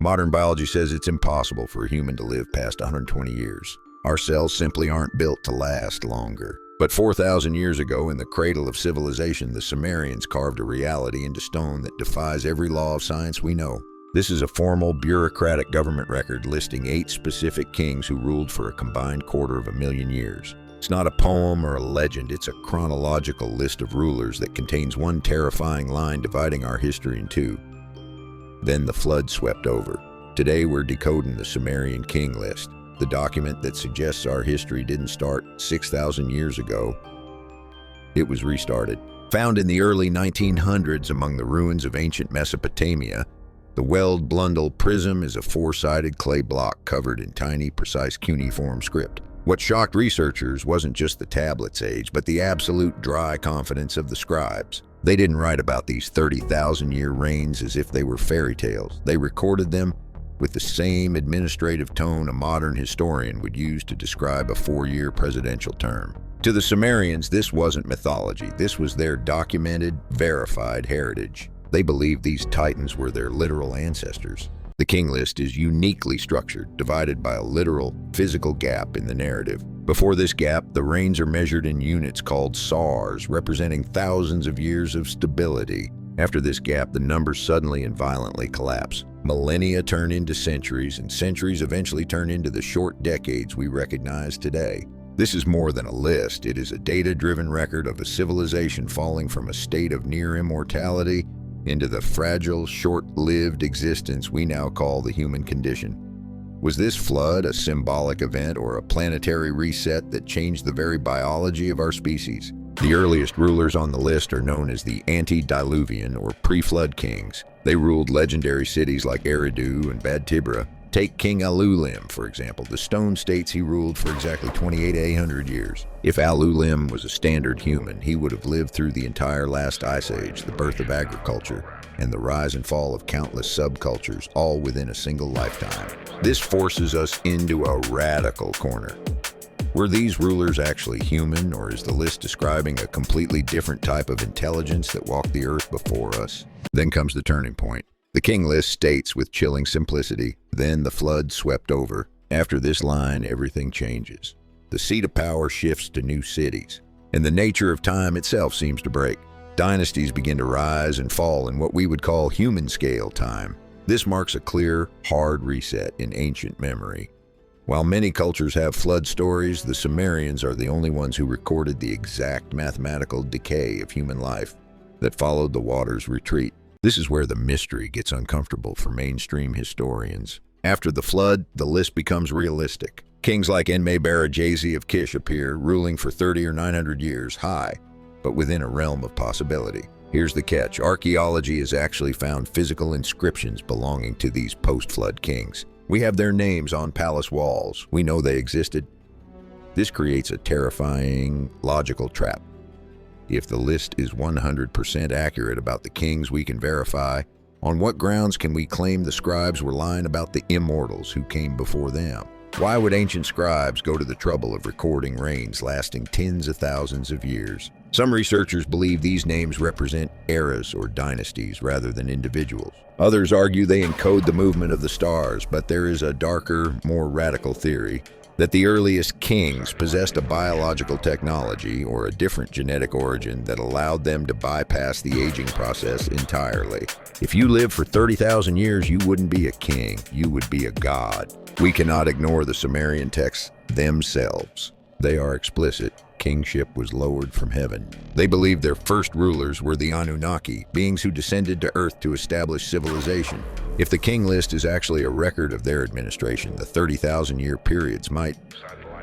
Modern biology says it's impossible for a human to live past 120 years. Our cells simply aren't built to last longer. But 4,000 years ago, in the cradle of civilization, the Sumerians carved a reality into stone that defies every law of science we know. This is a formal, bureaucratic government record listing 8 specific kings who ruled for a combined 250,000 years. It's not a poem or a legend, it's a chronological list of rulers that contains one terrifying line dividing our history in two. Then the flood swept over. Today we're decoding the Sumerian King List, the document that suggests our history didn't start 6,000 years ago. It was restarted. Found in the early 1900s among the ruins of ancient Mesopotamia, the Weld-Blundell Prism is a 4-sided clay block covered in tiny, precise cuneiform script. What shocked researchers wasn't just the tablet's age, but the absolute dry confidence of the scribes. They didn't write about these 30,000-year reigns as if they were fairy tales. They recorded them with the same administrative tone a modern historian would use to describe a 4-year presidential term. To the Sumerians, this wasn't mythology. This was their documented, verified heritage. They believed these titans were their literal ancestors. The King List is uniquely structured, divided by a literal, physical gap in the narrative. Before this gap, the reigns are measured in units called sars, representing thousands of years of stability. After this gap, the numbers suddenly and violently collapse. Millennia turn into centuries, and centuries eventually turn into the short decades we recognize today. This is more than a list. It is a data-driven record of a civilization falling from a state of near immortality into the fragile, short-lived existence we now call the human condition. Was this flood a symbolic event or a planetary reset that changed the very biology of our species? The earliest rulers on the list are known as the antediluvian or pre-flood kings. They ruled legendary cities like Eridu and Bad Tibra. Take King Alulim, for example. The stone states he ruled for exactly 2,800 years. If Alulim was a standard human, he would have lived through the entire last ice age, the birth of agriculture, and the rise and fall of countless subcultures, all within a single lifetime. This forces us into a radical corner. Were these rulers actually human, or is the list describing a completely different type of intelligence that walked the earth before us? Then comes the turning point. The King List states with chilling simplicity, then the flood swept over. After this line, everything changes. The seat of power shifts to new cities, and the nature of time itself seems to break. Dynasties begin to rise and fall in what we would call human-scale time. This marks a clear, hard reset in ancient memory. While many cultures have flood stories, the Sumerians are the only ones who recorded the exact mathematical decay of human life that followed the water's retreat. This is where the mystery gets uncomfortable for mainstream historians. After the flood, the list becomes realistic. Kings like Enme-Barajazi of Kish appear, ruling for 30 or 900 years, high, but within a realm of possibility. Here's the catch. Archaeology has actually found physical inscriptions belonging to these post-flood kings. We have their names on palace walls. We know they existed. This creates a terrifying, logical trap. If the list is 100% accurate about the kings we can verify, on what grounds can we claim the scribes were lying about the immortals who came before them? Why would ancient scribes go to the trouble of recording reigns lasting tens of thousands of years? Some researchers believe these names represent eras or dynasties rather than individuals. Others argue they encode the movement of the stars, but there is a darker, more radical theory that the earliest kings possessed a biological technology or a different genetic origin that allowed them to bypass the aging process entirely. If you lived for 30,000 years, you wouldn't be a king, you would be a god. We cannot ignore the Sumerian texts themselves. They are explicit. Kingship was lowered from heaven. They believed their first rulers were the Anunnaki, beings who descended to Earth to establish civilization. If the King List is actually a record of their administration, the 30,000-year periods might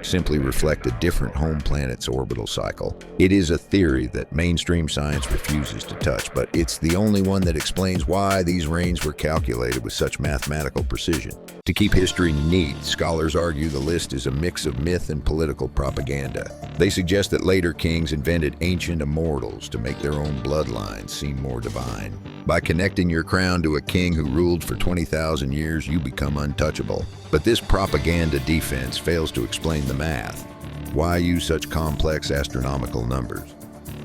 simply reflect a different home planet's orbital cycle. It is a theory that mainstream science refuses to touch, but it's the only one that explains why these reigns were calculated with such mathematical precision. To keep history neat, scholars argue the list is a mix of myth and political propaganda. They suggest that later kings invented ancient immortals to make their own bloodlines seem more divine. By connecting your crown to a king who ruled for 20,000 years, you become untouchable. But this propaganda defense fails to explain the math. Why use such complex astronomical numbers?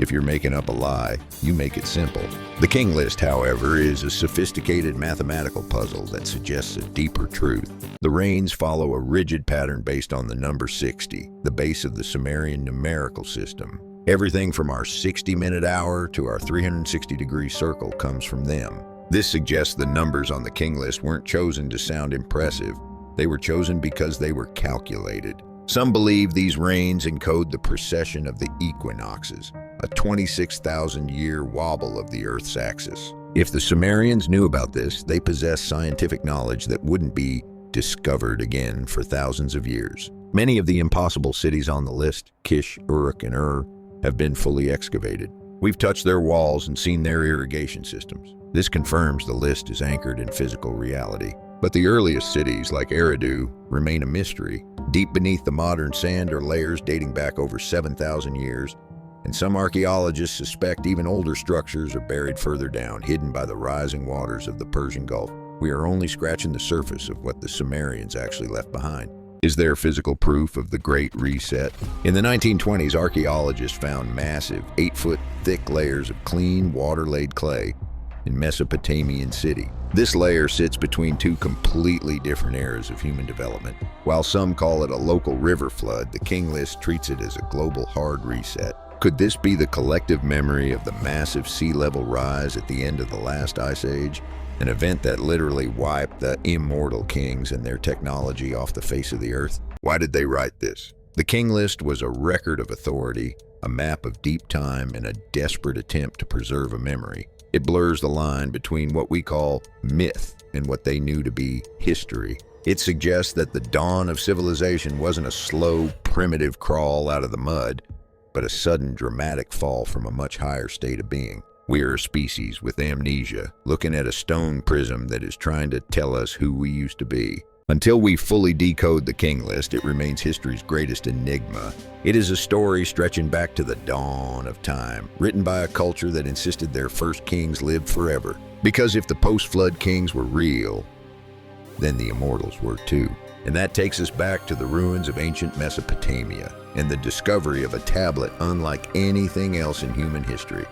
If you're making up a lie, you make it simple. The King List, however, is a sophisticated mathematical puzzle that suggests a deeper truth. The reigns follow a rigid pattern based on the number 60, the base of the Sumerian numerical system. Everything from our 60-minute hour to our 360-degree circle comes from them. This suggests the numbers on the King List weren't chosen to sound impressive. They were chosen because they were calculated. Some believe these reigns encode the precession of the equinoxes, a 26,000-year wobble of the Earth's axis. If the Sumerians knew about this, they possessed scientific knowledge that wouldn't be discovered again for thousands of years. Many of the impossible cities on the list, Kish, Uruk, and Ur, have been fully excavated. We've touched their walls and seen their irrigation systems. This confirms the list is anchored in physical reality. But the earliest cities, like Eridu, remain a mystery. Deep beneath the modern sand are layers dating back over 7,000 years, and some archaeologists suspect even older structures are buried further down, hidden by the rising waters of the Persian Gulf. We are only scratching the surface of what the Sumerians actually left behind. Is there physical proof of the Great Reset? In the 1920s, archaeologists found massive, 8-foot thick layers of clean, water-laid clay in Mesopotamian city. This layer sits between two completely different eras of human development. While some call it a local river flood, the King List treats it as a global hard reset. Could this be the collective memory of the massive sea level rise at the end of the last ice age? An event that literally wiped the immortal kings and their technology off the face of the earth? Why did they write this? The King List was a record of authority, a map of deep time, and a desperate attempt to preserve a memory. It blurs the line between what we call myth and what they knew to be history. It suggests that the dawn of civilization wasn't a slow, primitive crawl out of the mud, but a sudden, dramatic fall from a much higher state of being. We are a species with amnesia, looking at a stone prism that is trying to tell us who we used to be. Until we fully decode the King List, it remains history's greatest enigma. It is a story stretching back to the dawn of time, written by a culture that insisted their first kings lived forever. Because if the post-flood kings were real, then the immortals were too. And that takes us back to the ruins of ancient Mesopotamia and the discovery of a tablet unlike anything else in human history.